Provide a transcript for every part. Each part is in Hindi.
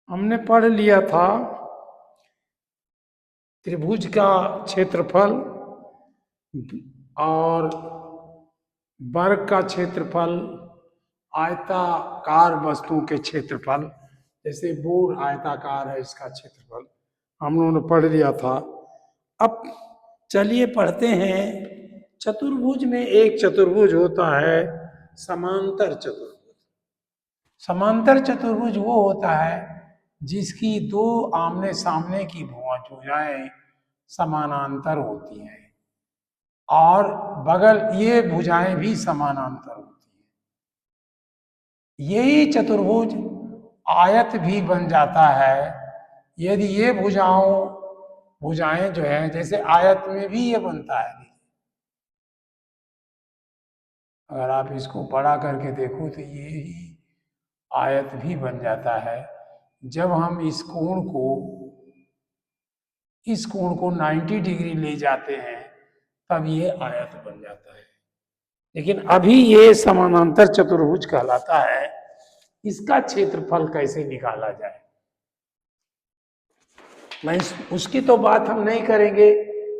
हमने पढ़ लिया था त्रिभुज का क्षेत्रफल और वर्ग का क्षेत्रफल, आयताकार वस्तु के क्षेत्रफल, जैसे बोर्ड आयताकार है इसका क्षेत्रफल हम लोगों ने पढ़ लिया था। अब चलिए पढ़ते हैं। चतुर्भुज में एक चतुर्भुज होता है समांतर चतुर्भुज। समांतर चतुर्भुज वो होता है जिसकी दो आमने सामने की भुजाएं समानांतर होती हैं और बगल ये भुजाएं भी समानांतर होती हैं। यही चतुर्भुज आयत भी बन जाता है यदि ये भुजाएं जो है, जैसे आयत में भी ये बनता है। अगर आप इसको बड़ा करके देखो तो ये ही आयत भी बन जाता है। जब हम इस कोण को 90 डिग्री ले जाते हैं तब ये आयत बन जाता है। लेकिन अभी ये समानांतर चतुर्भुज कहलाता है। इसका क्षेत्रफल कैसे निकाला जाए, मैं उसकी तो बात हम नहीं करेंगे,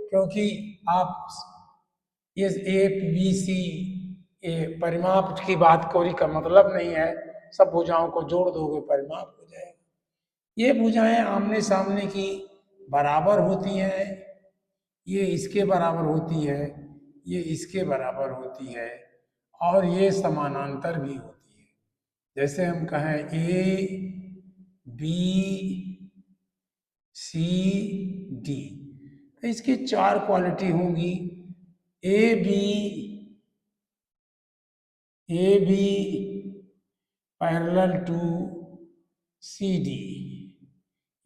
क्योंकि आप ये ए बी सी परिमाप की बात कोई का मतलब नहीं है। सब भुजाओं को जोड़ दोगे परिमाप हो जाएगा। ये भुजाएं आमने सामने की बराबर होती हैं। ये इसके बराबर होती है, ये इसके बराबर होती है और ये समानांतर भी होती है। जैसे हम कहें ए बी सी डी, तो इसकी चार क्वालिटी होंगी। A B parallel to C D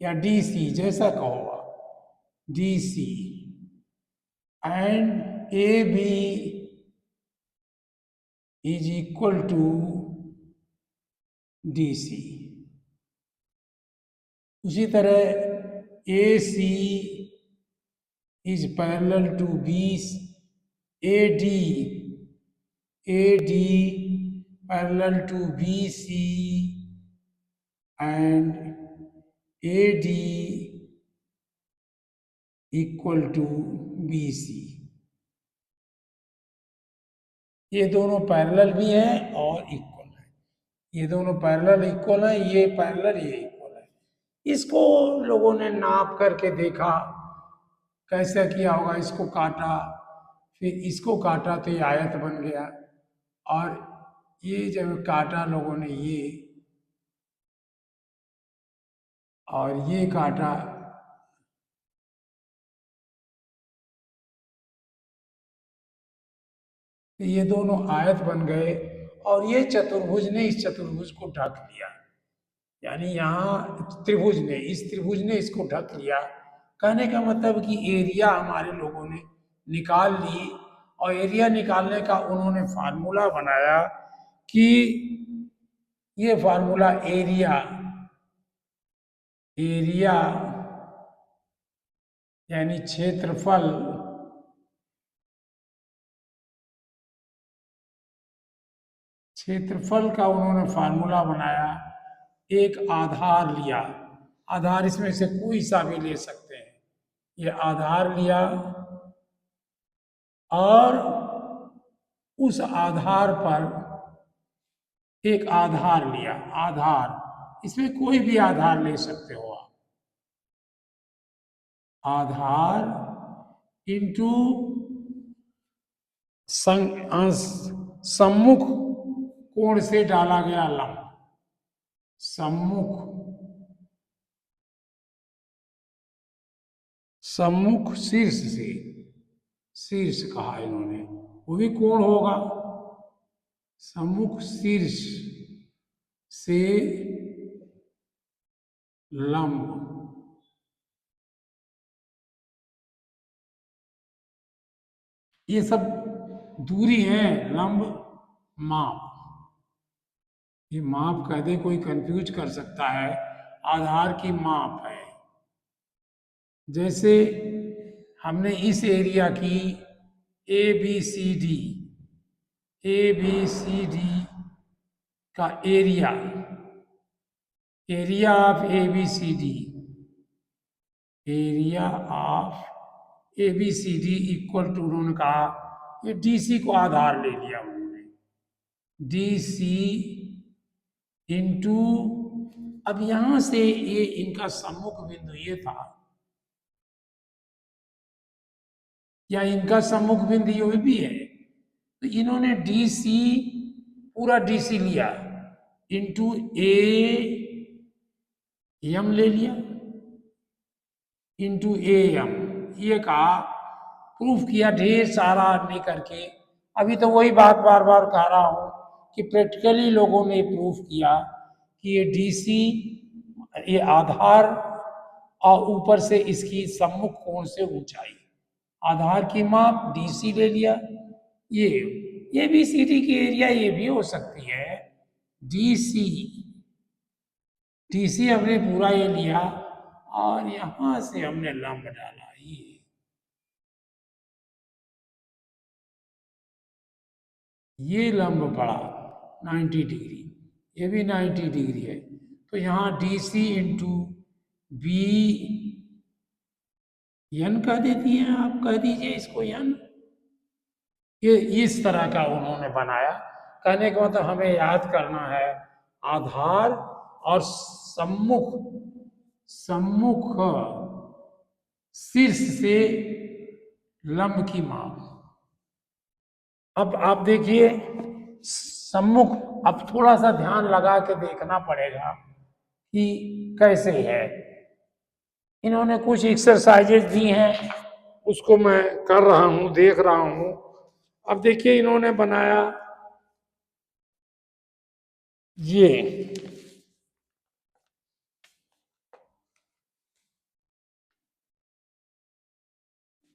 या डी सी, जैसा कहो D C, and A B is equal to DC। उसी तरह AC is parallel to AD AD parallel to BC and AD equal to BC। ये दोनों पैरेलल भी हैं और इक्वल है। ये दोनों पैरेलल इक्वल है, ये पैरेलल ये इक्वल है। इसको लोगों ने नाप करके देखा कैसे किया होगा। इसको काटा, फिर इसको काटा तो ये आयत बन गया, और ये जब काटा लोगों ने ये और ये काटा, तो ये दोनों आयत बन गए और ये चतुर्भुज ने इस चतुर्भुज को ढक लिया। यानी यहाँ इस त्रिभुज ने इसको ढक लिया। कहने का मतलब कि एरिया हमारे लोगों ने निकाल ली, और एरिया निकालने का उन्होंने फार्मूला बनाया कि ये फार्मूला एरिया यानी क्षेत्रफल का उन्होंने फार्मूला बनाया। एक आधार लिया, आधार इसमें से कोई सा भी ले सकते हैं। ये आधार लिया और उस आधार पर एक आधार लिया। आधार इसमें कोई भी आधार ले सकते हो आप। आधार इंटू सम्मुख कोण से डाला गया लंब। सम्मुख शीर्ष कहा इन्होंने, वो भी कोण होगा। सम्मुख शीर्ष से लंब, ये सब दूरी है। लंब माप, ये माप कह दे कोई कंफ्यूज कर सकता है, आधार की माप है। जैसे हमने इस एरिया की ए बी सी डी का area area of A B C D, area of A B C D equal to, उन्होंने कहा ये डी सी को आधार ले लिया उन्होंने, डी सी इंटू, अब यहां से ये इनका सम्मुख बिंदु ये था, या इनका सम्मुख बिंदु ये भी है, तो इन्होंने डी सी, पूरा डी सी लिया इंटू ए एम ले लिया, इंटू ए एम, ये कहा, प्रूफ किया ढेर सारा नहीं करके। अभी तो वही बात बार बार कह रहा हूं कि प्रैक्टिकली लोगों ने प्रूफ किया कि ये डीसी, ये आधार और ऊपर से इसकी सम्मुख कोण से ऊंचाई, आधार की माप डीसी ले लिया, ये भी सी डी की एरिया ये भी हो सकती है, डीसी, डीसी हमने पूरा ये लिया और यहां से हमने लंब डाला, ये लंब पड़ा 90 डिग्री, ये भी 90 डिग्री है, तो यहाँ डी सी इंटू बी यन कह देती हैं, आप कह दीजिए इसको यन। ये इस तरह का उन्होंने बनाया, कहने का मतलब हमें याद करना है आधार और सम्मुख, सम्मुख शीर्ष से लंब की माप। अब आप देखिए सम्मुख, अब थोड़ा सा ध्यान लगा के देखना पड़ेगा कि कैसे है। इन्होंने कुछ एक्सरसाइजेज दी हैं, उसको मैं कर रहा हूं, देख रहा हूं। अब देखिए इन्होंने बनाया ये,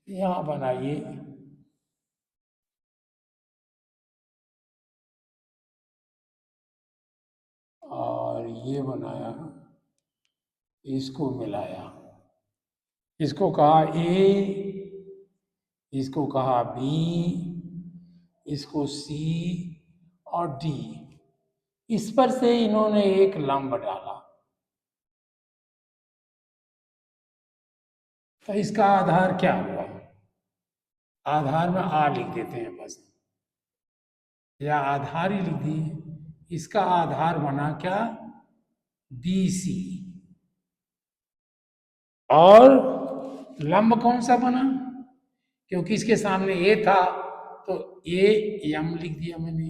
यहां बनाइए, और ये बनाया, इसको मिलाया, इसको कहा ए, इसको कहा बी, इसको सी और डी, इस पर से इन्होंने एक लंब डाला, तो इसका आधार क्या हुआ, आधार में आ लिख देते हैं बस, या आधार ही लिख दिए, इसका आधार बना क्या, बी सी, और लंब कौन सा बना, क्योंकि इसके सामने ए था तो ए एम लिख दिया मैंने,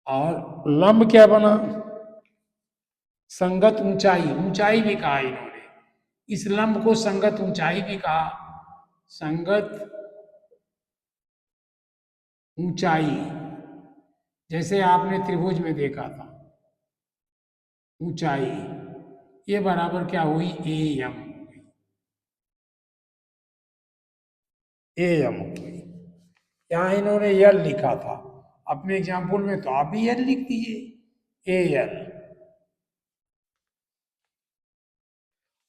और लंब क्या बना, संगत ऊंचाई, ऊंचाई भी कहा इन्होंने, इस लंब को संगत ऊंचाई भी कहा, संगत ऊंचाई, जैसे आपने त्रिभुज में देखा था, ऊंचाई ये बराबर क्या हुई, ए एम, ए एम हो गई। यहां इन्होंने यल लिखा था, अपने एग्जाम्पल में तो आप भी यल लिख दीजिए, ए यल।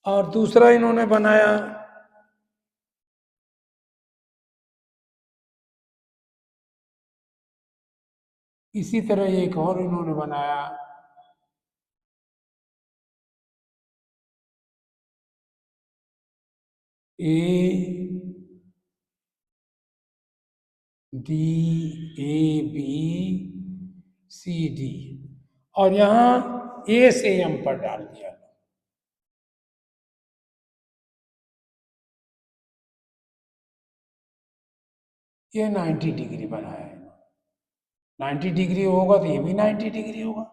और दूसरा इन्होंने बनाया, इसी तरह एक और इन्होंने बनाया, A D A B C D, और यहां ए से एम पर डाल दिया, ये 90 डिग्री बनाया है, 90 डिग्री होगा तो ये भी 90 डिग्री होगा,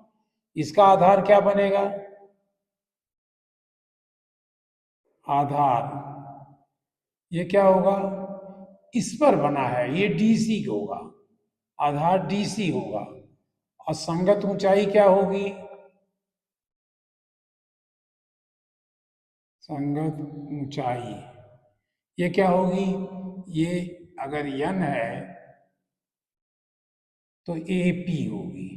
इसका आधार क्या बनेगा, आधार ये क्या होगा, इस पर बना है, ये डीसी होगा, आधार डीसी होगा, और संगत ऊंचाई क्या होगी, संगत ऊंचाई ये क्या होगी, ये अगर यन है तो एपी होगी,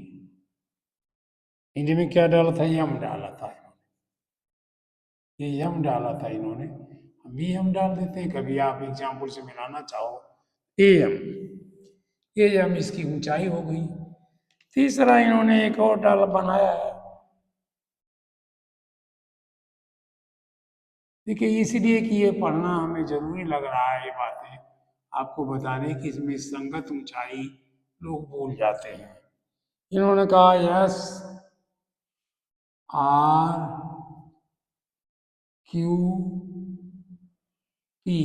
इनमें क्या डाला था, यम डाला था, ये यम डाला था इन्होंने, हम भी यम डाल देते हैं, कभी आप एग्जाम्पल से मिलाना चाहो, ए एम, ये एम इसकी ऊंचाई हो गई। तीसरा इन्होंने एक और डाल बनाया है, देखिए इसलिए कि ये पढ़ना हमें जरूरी लग रहा है, ये बातें आपको बताने की, इसमें संगत ऊंचाई लोग भूल जाते हैं। इन्होंने कहा यस आर क्यू पी,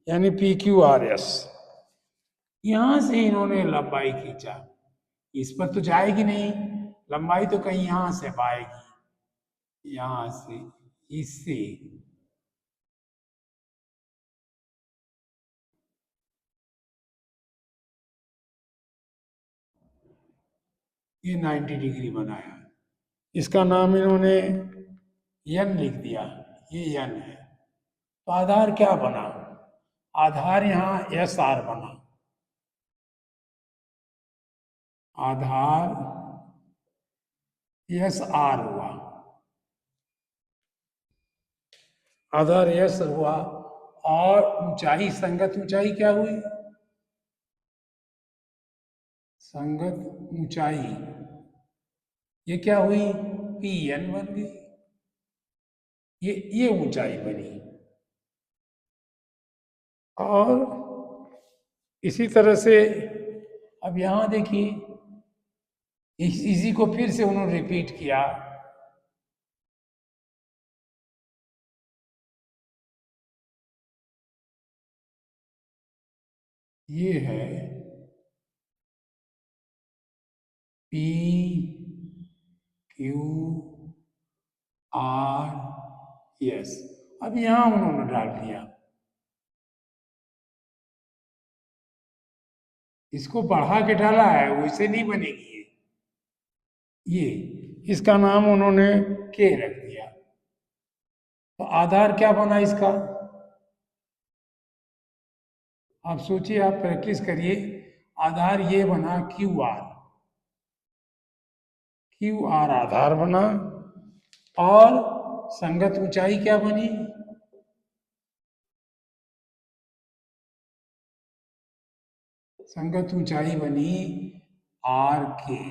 यानी पी क्यू आर एस। यहां से इन्होंने लंबाई खींचा, इस पर तो जाएगी नहीं लंबाई, तो कहीं यहां से पाएगी, यहां से इससे ये 90 डिग्री बनाया। इसका नाम इन्होंने यन लिख दिया, ये यन है। तो आधार क्या बना? आधार यहाँ एस आर बना। आधार एस आर हुआ, आधार एस हुआ। और ऊंचाई, संगत ऊंचाई क्या हुई? संगत ऊंचाई ये क्या हुई? पी एन बन गई। ये ऊंचाई बनी। और इसी तरह से अब यहां देखिए, इसी को फिर से उन्होंने रिपीट किया। ये है पी क्यू आर एस। अब यहां उन्होंने डाल दिया, इसको बढ़ा के डाला है, वैसे नहीं बनेगी ये इसका नाम उन्होंने के रख दिया। तो आधार क्या बना इसका? आप सोचिए, आप प्रैक्टिस करिए। आधार ये बना क्यू आर, क्यू आर आधार बना। और संगत ऊंचाई क्या बनी? संगत ऊंचाई बनी आर के,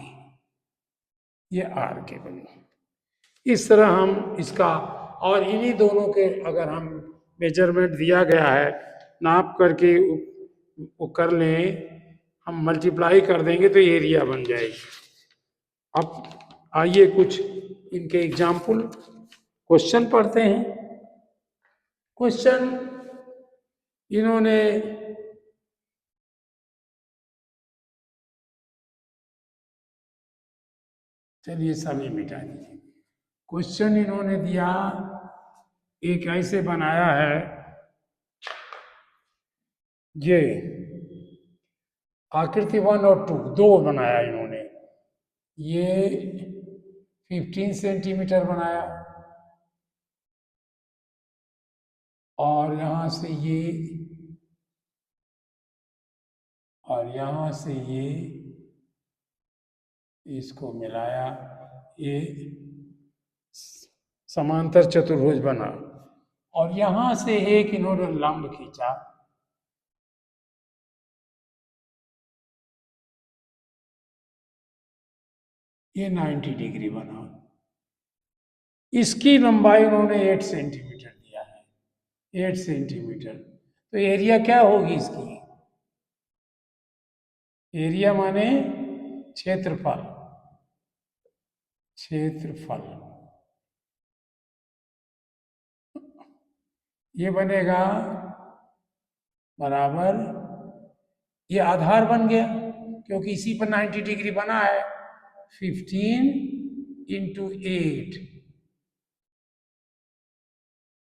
ये आर के बनी। इस तरह हम इसका, और इन्हीं दोनों के अगर हम मेजरमेंट दिया गया है, नाप करके वो कर लें, हम मल्टीप्लाई कर देंगे तो एरिया बन जाएगी। अब आइए कुछ इनके एग्जाम्पल क्वेश्चन पढ़ते हैं। क्वेश्चन इन्होंने चलिए सभी मिटा दीजिए। क्वेश्चन इन्होंने दिया, एक ऐसे बनाया है, ये आकृति 1 और 2 दो बनाया इन्होंने। ये 15 सेंटीमीटर बनाया, और यहां से ये, और यहां से ये, इसको मिलाया, ये समांतर चतुर्भुज बना। और यहां से एक इन्होंने लंब खींचा, ये 90 डिग्री बना। इसकी लंबाई उन्होंने 8 सेंटीमीटर दिया है, 8 सेंटीमीटर। तो एरिया क्या होगी इसकी? एरिया माने क्षेत्रफल, क्षेत्रफल ये बनेगा बराबर, ये आधार बन गया क्योंकि इसी पर 90 डिग्री बना है। 15 इंटू 8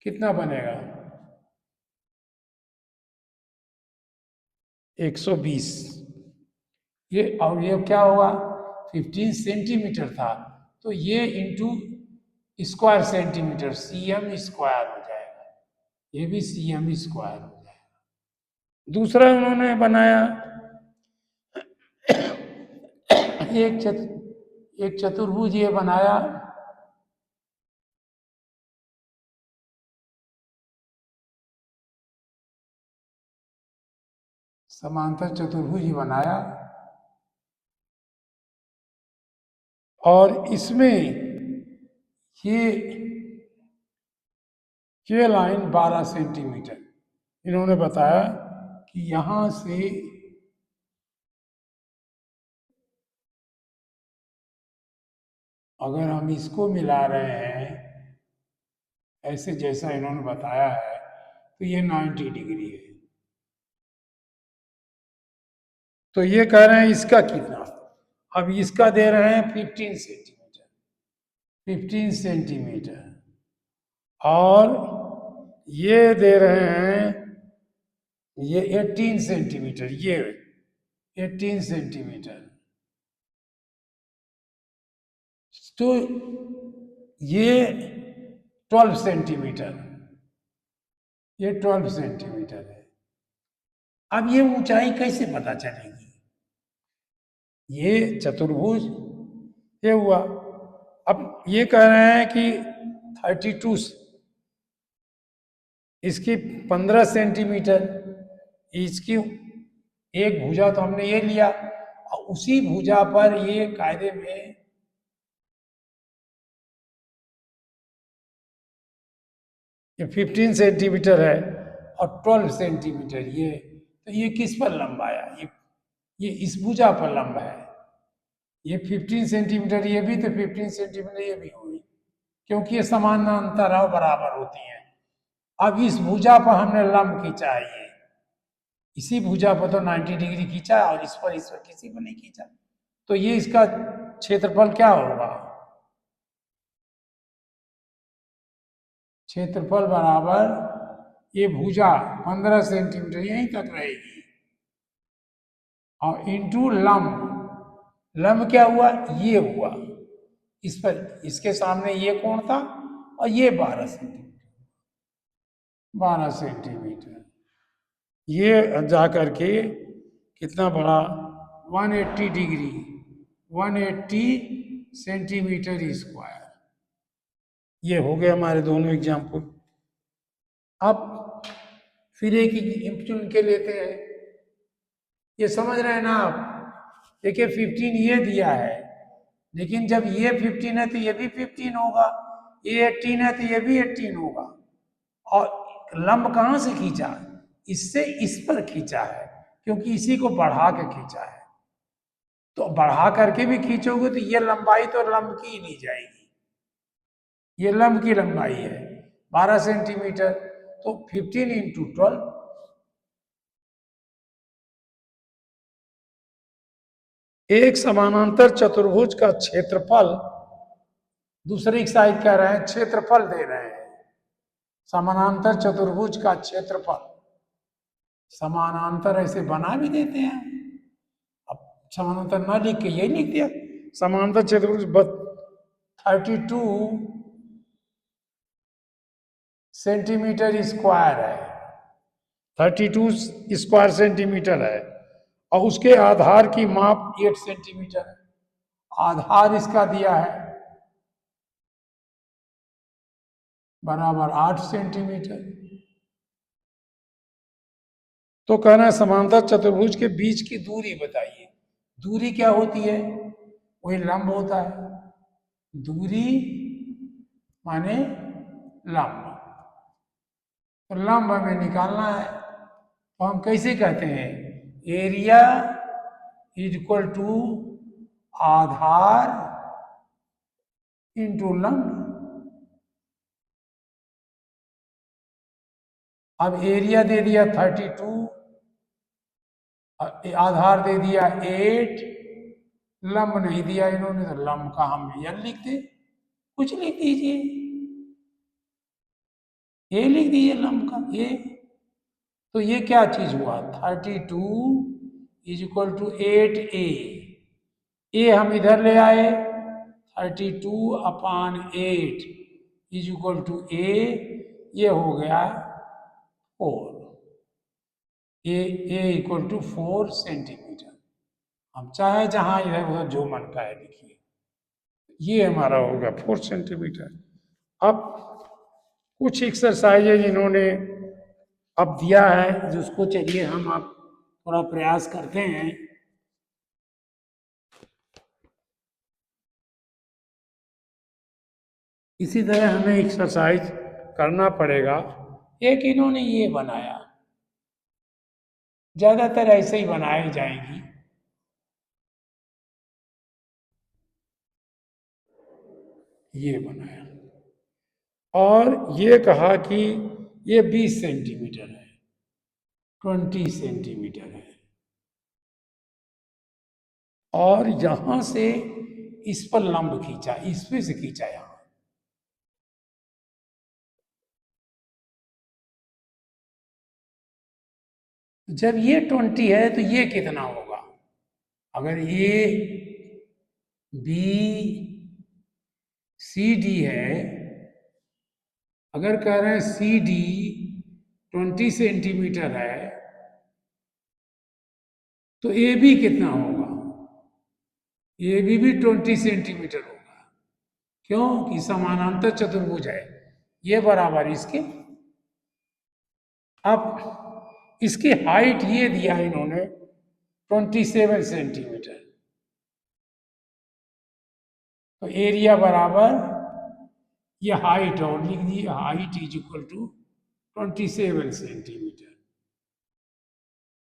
कितना बनेगा? 120। ये, और ये क्या होगा? 15 सेंटीमीटर था, तो ये into square centimetre, CM square हो जाएगा। ये भी सीएम स्क्वायर हो जाएगा। दूसरा उन्होंने बनाया एक चतुर्भुज ये बनाया, समांतर चतुर्भुज ही बनाया। और इसमें ये ये लाइन 12 सेंटीमीटर। इन्होंने बताया कि यहां से अगर हम इसको मिला रहे हैं ऐसे जैसा इन्होंने बताया है तो ये 90 डिग्री है। तो ये कह रहे हैं इसका कितना, अब इसका दे रहे हैं 15 सेंटीमीटर, 15 सेंटीमीटर, और ये दे रहे हैं ये 18 सेंटीमीटर, ये 18 सेंटीमीटर। तो ये 12 सेंटीमीटर, ये 12 सेंटीमीटर है। अब ये ऊंचाई कैसे पता चलेगी? ये चतुर्भुज ये हुआ। अब ये कह रहे हैं कि 32, इसकी 15 सेंटीमीटर, इसकी एक भुजा तो हमने ये लिया, और उसी भुजा पर ये कायदे में ये 15 सेंटीमीटर है और 12 सेंटीमीटर ये, तो ये किस पर लंब आया? ये इस भुजा पर लंब है। ये 15 सेंटीमीटर ये भी, तो 15 सेंटीमीटर ये भी होगी, क्योंकि ये समानांतर और बराबर होती हैं। अब इस भुजा पर हमने लंब खींचा है, ये इसी भुजा पर तो 90 डिग्री खींचा, और इस पर किसी पर नहीं खींचा। तो ये इसका क्षेत्रफल क्या होगा? क्षेत्रफल बराबर ये भुजा 15 सेंटीमीटर यहीं तक रहेगी, और इंटू लंब। लंब क्या हुआ? ये हुआ, इस पर इसके सामने ये कोण था, और ये 12 सेंटीमीटर, 12 सेंटीमीटर। ये जा करके कितना बड़ा? 180 डिग्री, 180 सेंटीमीटर स्क्वायर। ये हो गए हमारे दोनों एग्जाम्पल। अब फिर एक चुन के लेते हैं। ये समझ रहे हैं ना आप? देखिए 15 ये दिया है, लेकिन जब ये 15 है तो ये भी 15 होगा, ये 18 है तो ये भी 18 होगा। और लंब कहां से खींचा? इससे इस पर खींचा है, क्योंकि इसी को बढ़ा के खींचा है। तो बढ़ा करके भी खींचोगे तो ये लंबाई तो लंब की ही नहीं जाएगी, ये लंब की लंबाई है 12 सेंटीमीटर। तो 15 इंटू 12, एक समानांतर चतुर्भुज का क्षेत्रफल, दूसरी साइड कह रहे हैं क्षेत्रफल दे रहे हैं, समानांतर चतुर्भुज का क्षेत्रफल। समानांतर ऐसे बना भी देते हैं, अब समानांतर ना लिख के यही लिख दिया, समानांतर चतुर्भुज 32 सेंटीमीटर स्क्वायर है, 32 स्क्वायर सेंटीमीटर है, और उसके आधार की माप 8 सेंटीमीटर है। आधार इसका दिया है बराबर 8 सेंटीमीटर। तो कहना है समांतर चतुर्भुज के बीच की दूरी बताइए। दूरी क्या होती है? वही लंब होता है। दूरी माने लंब, तो लंब हमें निकालना है। तो हम कैसे कहते हैं? एरिया इज इक्वल टू आधार इंटू लंब। अब एरिया दे दिया 32, आधार दे दिया 8, लंब नहीं दिया इन्होंने, तो लंब का हम एल लिख दे, कुछ लिख दीजिए, ए लिख दीजिए लंब का ए। तो ये क्या चीज हुआ? 32 इज इक्वल टू 8a। ए हम इधर ले आए, 32/8 इज इक्वल टू ए, ये हो गया 4। ए इक्वल टू 4 सेंटीमीटर। हम चाहे जहां इधर उधर जो मन का है लिखिए, ये हमारा होगा 4 सेंटीमीटर। अब कुछ एक्सरसाइजेज इन्होंने अब दिया है, जिसको चलिए हम अब थोड़ा प्रयास करते हैं। इसी तरह हमें एक्सरसाइज करना पड़ेगा। एक इन्होंने ये बनाया, ज्यादातर ऐसे ही बनाई जाएगी। ये बनाया और ये कहा कि ये 20 सेंटीमीटर है, 20 सेंटीमीटर है, और यहां से इस पर लंब खींचा, इस पे से खींचा यहां। जब ये 20 है तो ये कितना होगा? अगर ये बी सी डी है, अगर कह रहे हैं सी डी 20 सेंटीमीटर है, तो ए बी कितना होगा? ए बी भी 20 सेंटीमीटर होगा। क्यों? कि समानांतर चतुर्भुज है, ये बराबर इसके। अब इसकी हाइट ये दिया इन्होंने 27 सेंटीमीटर, तो एरिया बराबर ये हाइट और लिख दी, height is equal to 27 centimetre.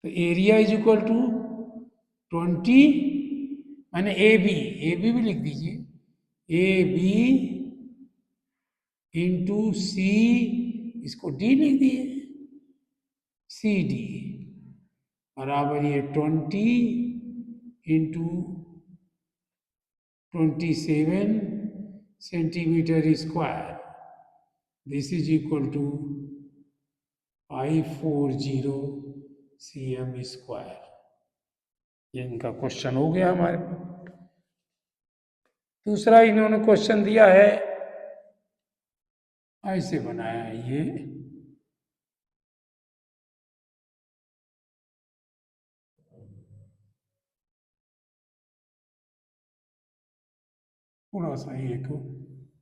तो एरिया इज इक्वल टू 20, मैंने ए बी भी लिख दीजिए, ए बी इंटू सी, इसको डी लिख दिए, सी डी बराबर ये 20 into 27 centimetre square, this is equal to 540 cm square. ये इनका क्वेश्चन हो गया हमारे पास। दूसरा इन्होंने क्वेश्चन दिया है, ऐसे बनाया है ये, थोड़ा सा ये को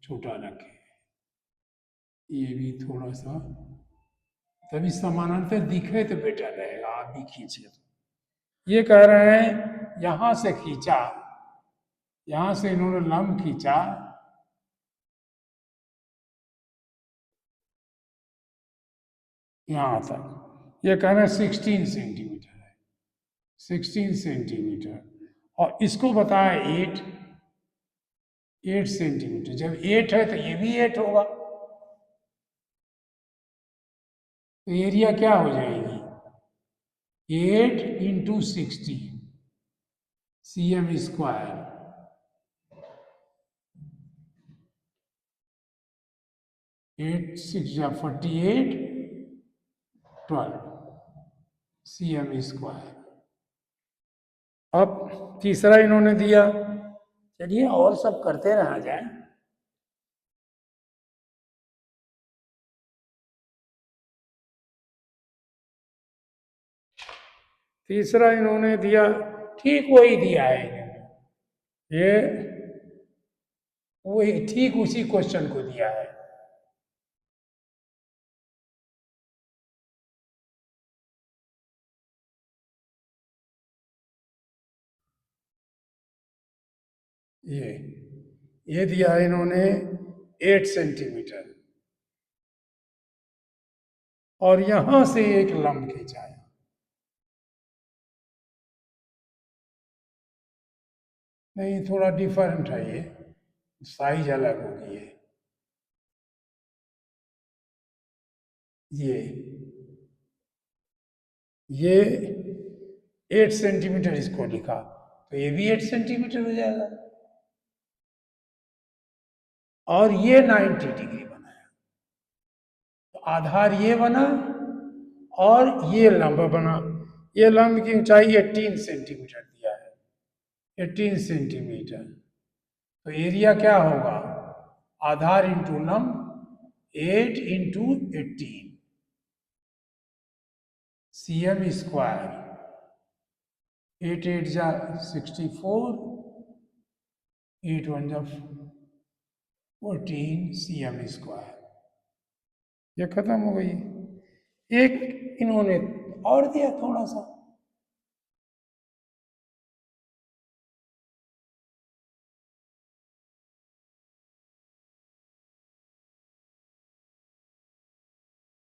छोटा रखे, ये भी थोड़ा सा, तभी समानांतर दिखे तो बेटर रहेगा, आप भी खींचे तो। ये कह रहे हैं यहां से खींचा, यहां से इन्होंने लंब खींचा, यहां तक, ये कह रहे हैं 16 सेंटीमीटर है, 16 सेंटीमीटर, और इसको बताया 8 सेंटीमीटर। जब 8 है तो ये भी 8 होगा, तो एरिया क्या हो जाएगी? 8 इंटू 16 cm स्क्वायर, 8 6 या 48, 12 cm स्क्वायर। अब तीसरा इन्होंने दिया, चलिए और सब करते रहा जाए। तीसरा इन्होंने दिया, ठीक वही दिया है इन्होंने, ये वही ठीक उसी क्वेश्चन को दिया है। ये दिया है इन्होंने 8 सेंटीमीटर, और यहां से एक लंब खींचा है, नहीं थोड़ा डिफरेंट है, ये साइज अलग होगी ये ये 8 सेंटीमीटर इसको लिखा, तो ये भी 8 सेंटीमीटर हो जाएगा, और ये 90 डिग्री बनाया, तो आधार ये बना और ये लंब बना। ये लंब की ऊंचाई 18 सेंटीमीटर दिया है, 18 सेंटीमीटर, तो एरिया क्या होगा? आधार इंटू लंब, 8 इंटू 18 cm स्क्वायर, 8 8 जा 64, 8 1 जा 14 cm स्क्वायर। ये खत्म हो गई। एक इन्होंने और दिया थोड़ा सा,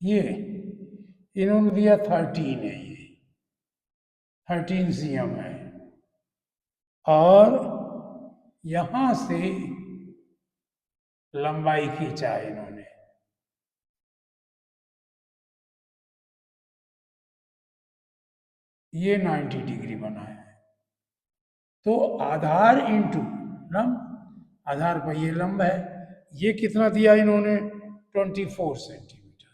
ये इन्होंने दिया 13 है, ये 13 cm है। और यहां से लंबाई खींचा है इन्होंने, ये 90 डिग्री बना है। तो आधार इंटू लंब, आधार पर ये लंब है, ये कितना दिया इन्होंने 24 सेंटीमीटर,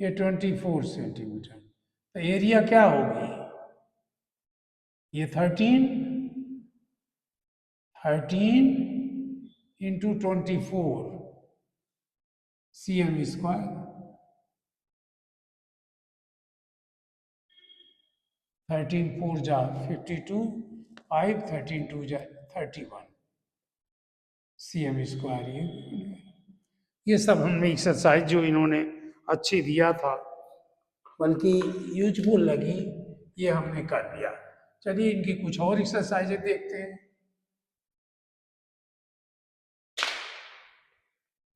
ये 24 सेंटीमीटर। तो एरिया क्या होगी, ये 13 इंटू 24 cm²। 13 4 जा 52, 5 13 2 जा 31 cm²। ये सब हमने एक्सरसाइज जो इन्होंने अच्छी दिया था, बल्कि यूजफुल लगी, ये हमने कर लिया। चलिए इनकी कुछ और एक्सरसाइजें देखते हैं।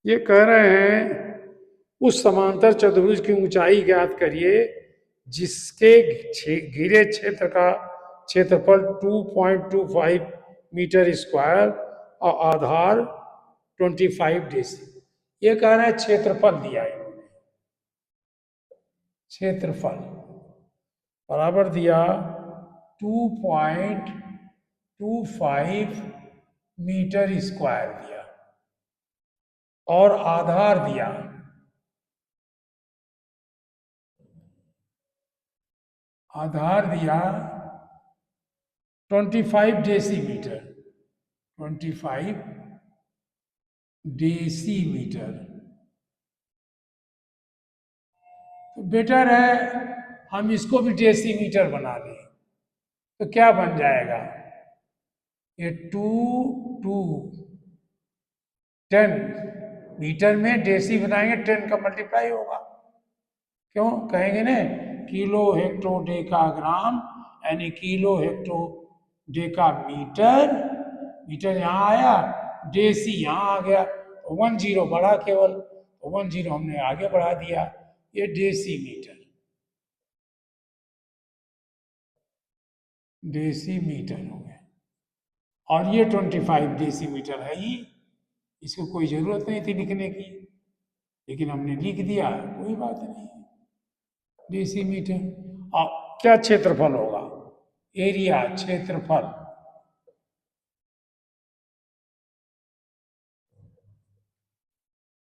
ये कह रहे हैं उस समांतर चतुर्भुज की ऊंचाई ज्ञात करिए जिसके घिरे क्षेत्र का क्षेत्रफल 2.25 मीटर स्क्वायर और आधार 25 डेसी। ये कह रहे हैं क्षेत्रफल दिया है इन्होंने, क्षेत्रफल बराबर दिया 2.25 मीटर स्क्वायर दिया, और आधार दिया आधार दिया 25 डेसीमीटर, 25 डेसीमीटर। तो बेटर है हम इसको भी डेसीमीटर बना लें, तो क्या बन जाएगा, ये 10 मीटर में डेसी बनाएंगे 10 का मल्टीप्लाई होगा, क्यों कहेंगे ना, किलो हेक्टो डेका ग्राम, यानी kilo hecto deca metre, metre यहाँ आया, डेसी यहाँ आ गया, तो 10 बढ़ा केवल, तो 10 हमने आगे बढ़ा दिया, ये डेसी मीटर, डेसी मीटर हो गया। और ये 25 डेसीमीटर है ही, इसको कोई जरूरत नहीं थी लिखने की, लेकिन हमने लिख दिया, कोई बात नहीं, डेसीमीटर। और क्या क्षेत्रफल होगा, एरिया, क्षेत्रफल,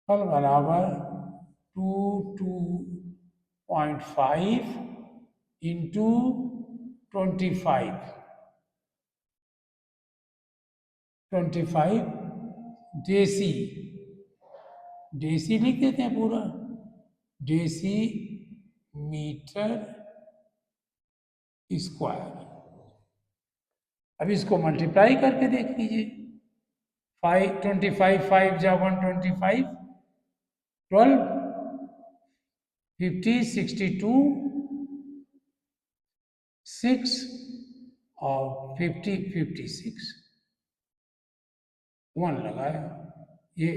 फल बराबर 2.5 इंटू 25 डेसी, डेसी लिख देते हैं पूरा, डेसी मीटर स्क्वायर। अब इसको मल्टीप्लाई करके देख लीजिए, 25 5 जा 125, 12 50 62 6 और 50 56, 1 लगाया। ये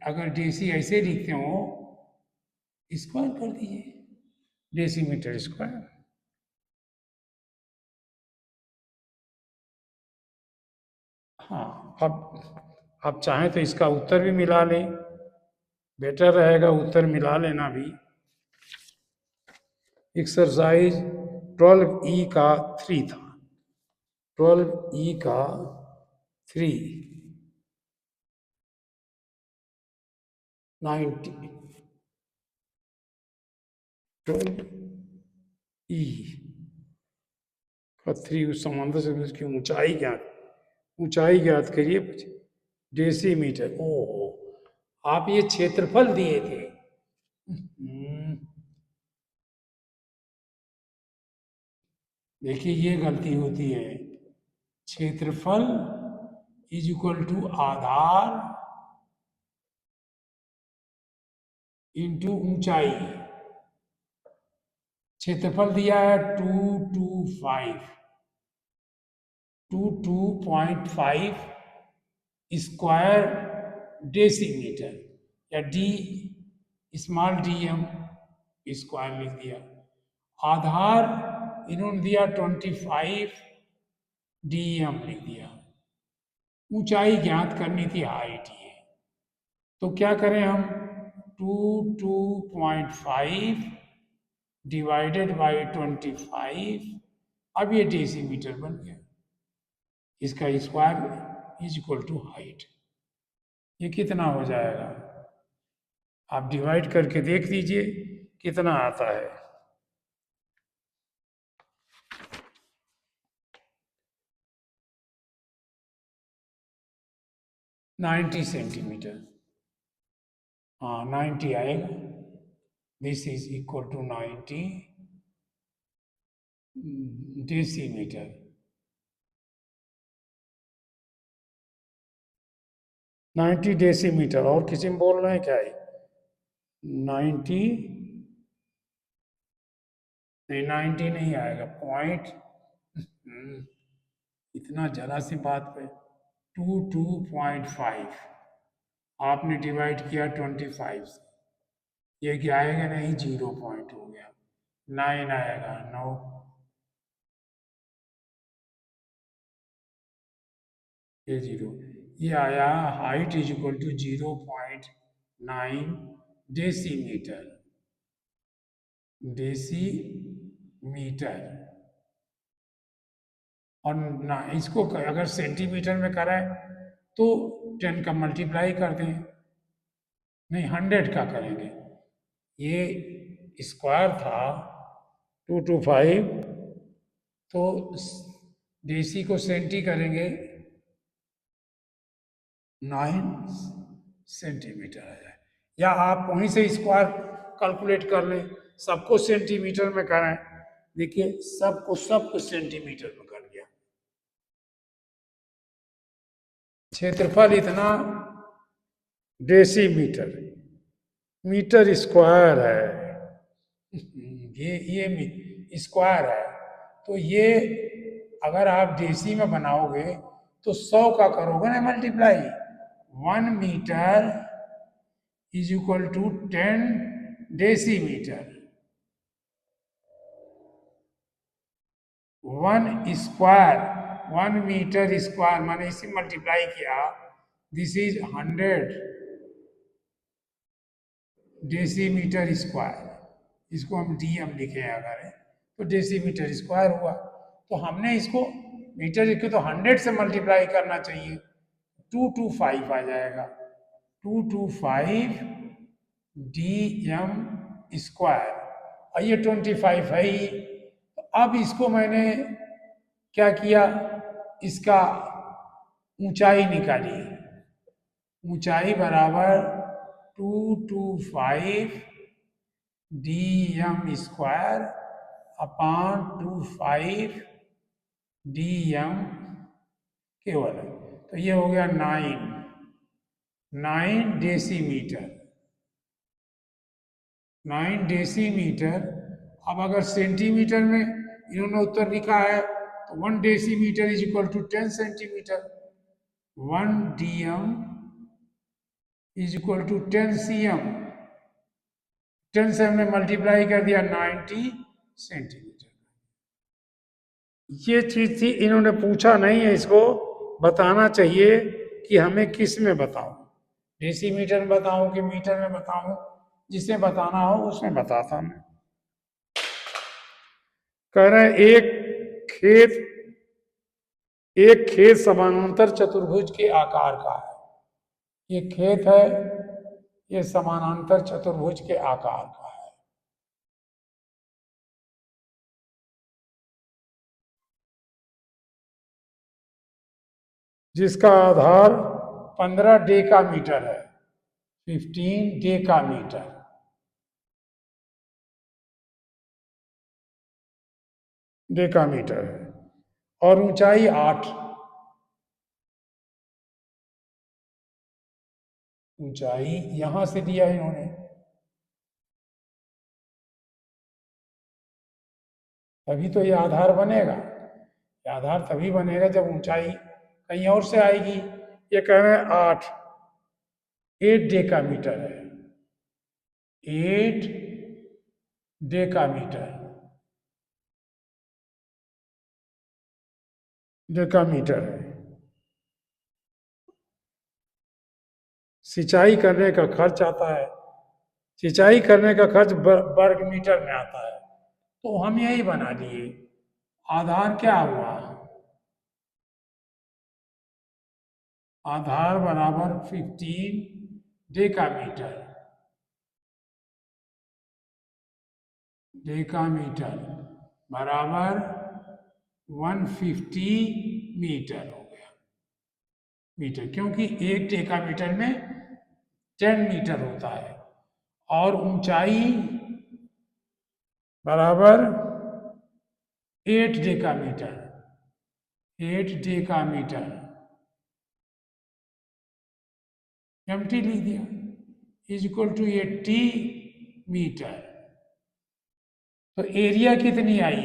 अगर डेसी ऐसे लिखते हो, स्क्वायर कर दीजिए, डेसीमीटर स्क्वायर। हाँ, अब चाहें तो इसका उत्तर भी मिला लें, बेटर रहेगा उत्तर मिला लेना भी। एक्सरसाइज 12E का 3 था, 12E का 3 90, 12E का 3, उस समांतर से उसकी ऊंचाई ज्ञात करिए डेसीमीटर। ओहो, आप ये क्षेत्रफल दिए थे। देखिए ये गलती होती है, क्षेत्रफल इज इक्वल टू आधार इंटू ऊंचाई। क्षेत्रफल दिया है 2.5 स्क्वायर डेसीमीटर, या D small D M square लिख दिया। आधार इन्होंने दिया 25 dm लिख दिया। ऊंचाई ज्ञात करनी थी, हाइट ये। तो क्या करें हम, 2.5 डिवाइडेड बाई 25। अब ये डेसीमीटर बन गया, इसका square is equal to height. ये कितना हो जाएगा, आप डिवाइड करके देख लीजिए कितना आता है। 90 सेंटीमीटर, हाँ 90 आएगा। This is equal to 90 decimetre. 90 decimetre. और किसी में बोल रहे हैं क्या है? 90 नहीं, 90 नहीं आएगा, पॉइंट इतना जरा सी बात पे 2.5 आपने डिवाइड किया 25 से, ये क्या आएगा, नहीं 0 पॉइंट हो गया, 9 आएगा, 9। ये 0, ये आया height is equal to 0.9 decimetre. Decimetre. और ना इसको अगर सेंटीमीटर में कराए तो 10 का मल्टीप्लाई कर दें, नहीं 100 का करेंगे। ये स्क्वायर था 225, तो डेसी को सेंटी करेंगे, 9 सेंटीमीटर आ जाए। या आप वहीं से स्क्वायर कैलकुलेट कर लें, सबको सेंटीमीटर में कराएं। देखिए सबको सेंटीमीटर में कर दिया। क्षेत्रफल इतना डेसीमीटर, मीटर स्क्वायर है, ये स्क्वायर है। तो ये अगर आप डेसी में बनाओगे तो 100 का करोगे ना multiply, 1 metre is equal to 10 decimetre. 1 square, 1 metre square मैंने इसी मल्टीप्लाई किया, दिस इज 100 डेसीमीटर स्क्वायर। इसको हम डीएम लिखे अगर है तो डेसीमीटर स्क्वायर हुआ। तो हमने इसको मीटर को तो 100 से मल्टीप्लाई करना चाहिए, 225 आ जाएगा, 225 dm स्क्वायर। और ये 25 है ही। तो अब इसको मैंने क्या किया, इसका ऊंचाई निकाली, ऊंचाई बराबर 225 dm स्क्वायर अपॉन 25 dm केवल। तो ये हो गया 9 डेसीमीटर, 9 डेसीमीटर। अब अगर सेंटीमीटर में इन्होंने उत्तर लिखा है तो 1 decimetre is equal to 10 centimetre, 1 dm is equal to 10 cm। 10 से हमने मल्टीप्लाई कर दिया 90 सेंटीमीटर। ये चीज थी, इन्होंने पूछा नहीं है, इसको बताना चाहिए कि हमें किस में बताऊं, डेसीमीटर में बताऊं कि मीटर में बताऊं। जिसे बताना हो उसमें बताता मैं। कह रहे हैं एक खेत समानांतर चतुर्भुज के आकार का है। ये खेत है, ये समानांतर चतुर्भुज के आकार का है। जिसका आधार 15 डेकामीटर है, 15 डेकामीटर। डेकामीटर है और ऊंचाई 8, ऊंचाई यहां से दिया इन्होंने। तभी तो ये आधार बनेगा, ये आधार तभी बनेगा जब ऊंचाई कहीं और से आएगी। ये कह रहे हैं 8 डेकामीटर है, 8 डेकामीटर, डेकामीटर है। सिंचाई करने का खर्च आता है, सिंचाई करने का खर्च वर्ग मीटर में आता है, तो हम यही बना लिए। आधार क्या हुआ, आधार बराबर 15 डेकामीटर, डेकामीटर बराबर 150 मीटर हो गया। मीटर, क्योंकि एक डेकामीटर में 10 मीटर होता है, और ऊंचाई बराबर 8 डेकामीटर, 8 डेकामीटर, एमटी लिख दिया, इज इक्वल टू 80 मीटर। तो एरिया कितनी आई,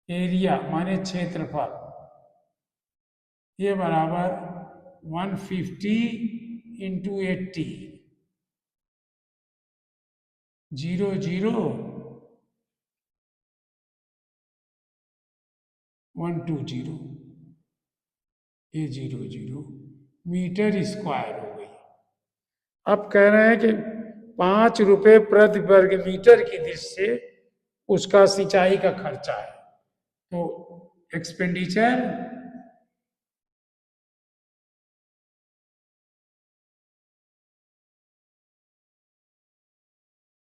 एरिया माने क्षेत्रफल, ये बराबर 150 इंटू 80, 00120, ये 00 मीटर स्क्वायर हो गई। अब कह रहे हैं कि 5 रुपए प्रति वर्ग मीटर की दृष्टि से उसका सिंचाई का खर्चा है। तो एक्सपेंडिचर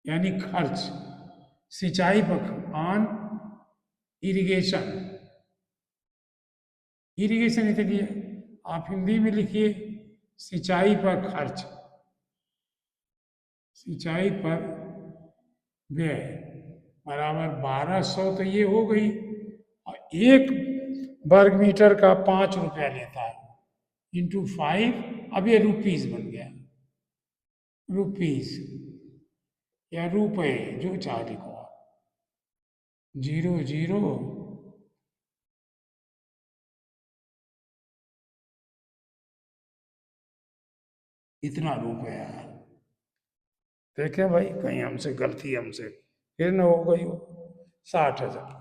यानी खर्च, सिंचाई पर ऑन इरिगेशन, इरिगेशन इसलिए आप हिंदी में लिखिए सिंचाई पर खर्च, सिंचाई पर व्यय बराबर 1200, तो ये हो गई। और 1 वर्ग मीटर का 5 रुपया लेता है, इंटू 5, अब ये रुपीज बन गया, रुपीज या रुपए जो चाहे लिखो, 00 इतना रुपया है। देखें भाई कहीं हमसे गलती, हमसे फिर न हो गई हो। 60,000,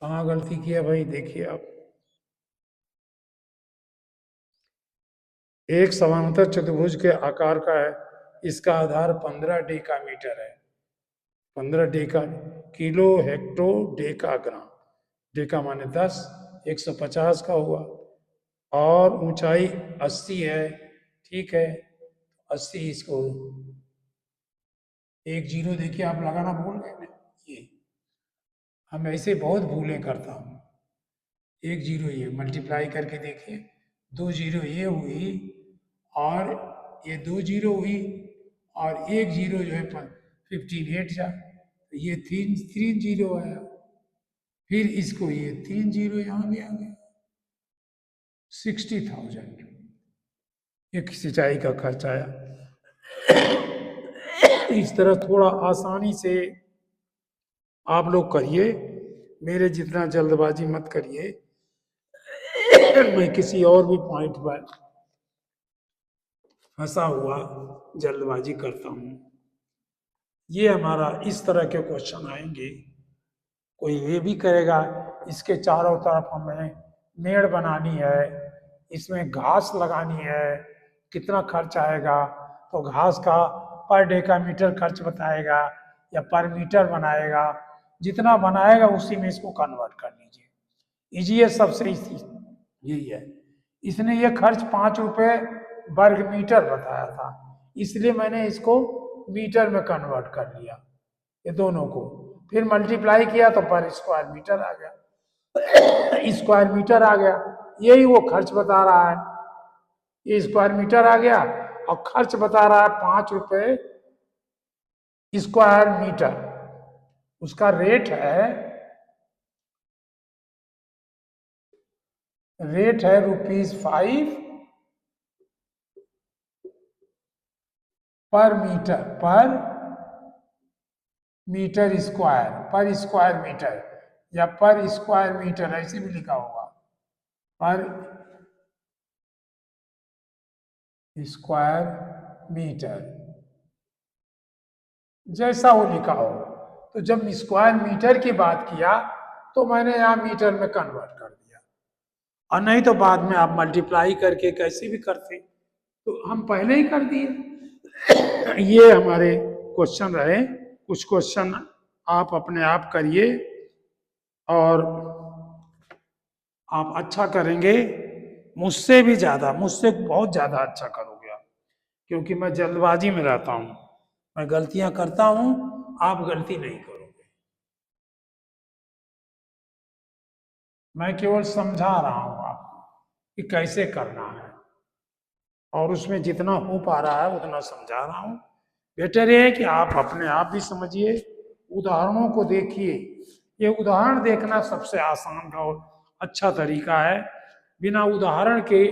कहाँ गलती किया भाई, देखिए आप। एक समांतर चतुर्भुज के आकार का है, इसका आधार 15 डेकामीटर है, 15 डेका, किलो हेक्टो डेका ग्राम, डेका माने 10, 150 का हुआ, और ऊंचाई 80 है, ठीक है, 80, इसको 10 देखिए आप लगाना भूल गए ना, ये हम ऐसे बहुत भूलें करता हूँ। 10 ये मल्टीप्लाई करके देखिए, 20 ये हुई, और ये 20 हुई, और 10 जो है 15 8 जा, तो ये 3 3 0 आया, फिर इसको ये 3 0 यहाँ भी आ गया, 60,000 एक सिंचाई का खर्च आया। इस तरह थोड़ा आसानी से आप लोग करिए, मेरे जितना जल्दबाजी मत करिए। मैं किसी और भी पॉइंट पर फंसा हुआ जल्दबाजी करता हूं। ये हमारा इस तरह के क्वेश्चन आएंगे। कोई ये भी करेगा इसके चारों तरफ हमें मेड़ बनानी है, इसमें घास लगानी है, कितना खर्च आएगा, तो घास का पर डेकामीटर खर्च बताएगा या पर मीटर बनाएगा, जितना बनाएगा उसी में इसको कन्वर्ट कर लीजिए। इजीएस्ट सबसे यही है। इसने ये खर्च 5 रुपए वर्ग मीटर बताया था, इसलिए मैंने इसको मीटर में कन्वर्ट कर लिया, ये दोनों को फिर मल्टीप्लाई किया तो पर स्क्वायर मीटर आ गया, स्क्वायर मीटर आ गया, यही वो खर्च बता रहा है। ये स्क्वायर मीटर आ गया और खर्च बता रहा है 5 रुपए स्क्वायर मीटर। उसका रेट है ₹5 पर मीटर, पर मीटर स्क्वायर, पर स्क्वायर मीटर, या पर स्क्वायर मीटर ऐसे भी लिखा होगा, पर स्क्वायर मीटर। जैसा वो लिखा हो। तो जब स्क्वायर मीटर की बात किया तो मैंने यहाँ मीटर में कन्वर्ट कर दिया, और नहीं तो बाद में आप मल्टीप्लाई करके कैसे भी करते, तो हम पहले ही कर दिए। ये हमारे क्वेश्चन रहे। कुछ क्वेश्चन आप अपने आप करिए और आप अच्छा करेंगे, मुझसे भी ज्यादा, मुझसे बहुत ज्यादा अच्छा करोगे आप, क्योंकि मैं जल्दबाजी में रहता हूं, मैं गलतियां करता हूं, आप गलती नहीं करोगे। मैं केवल समझा रहा हूं आपको कि कैसे करना है, और उसमें जितना हो पा रहा है उतना समझा रहा हूं। बेटर ये है कि आप अपने आप भी समझिए, उदाहरणों को देखिए। ये उदाहरण देखना सबसे आसान और अच्छा तरीका है। बिना उदाहरण के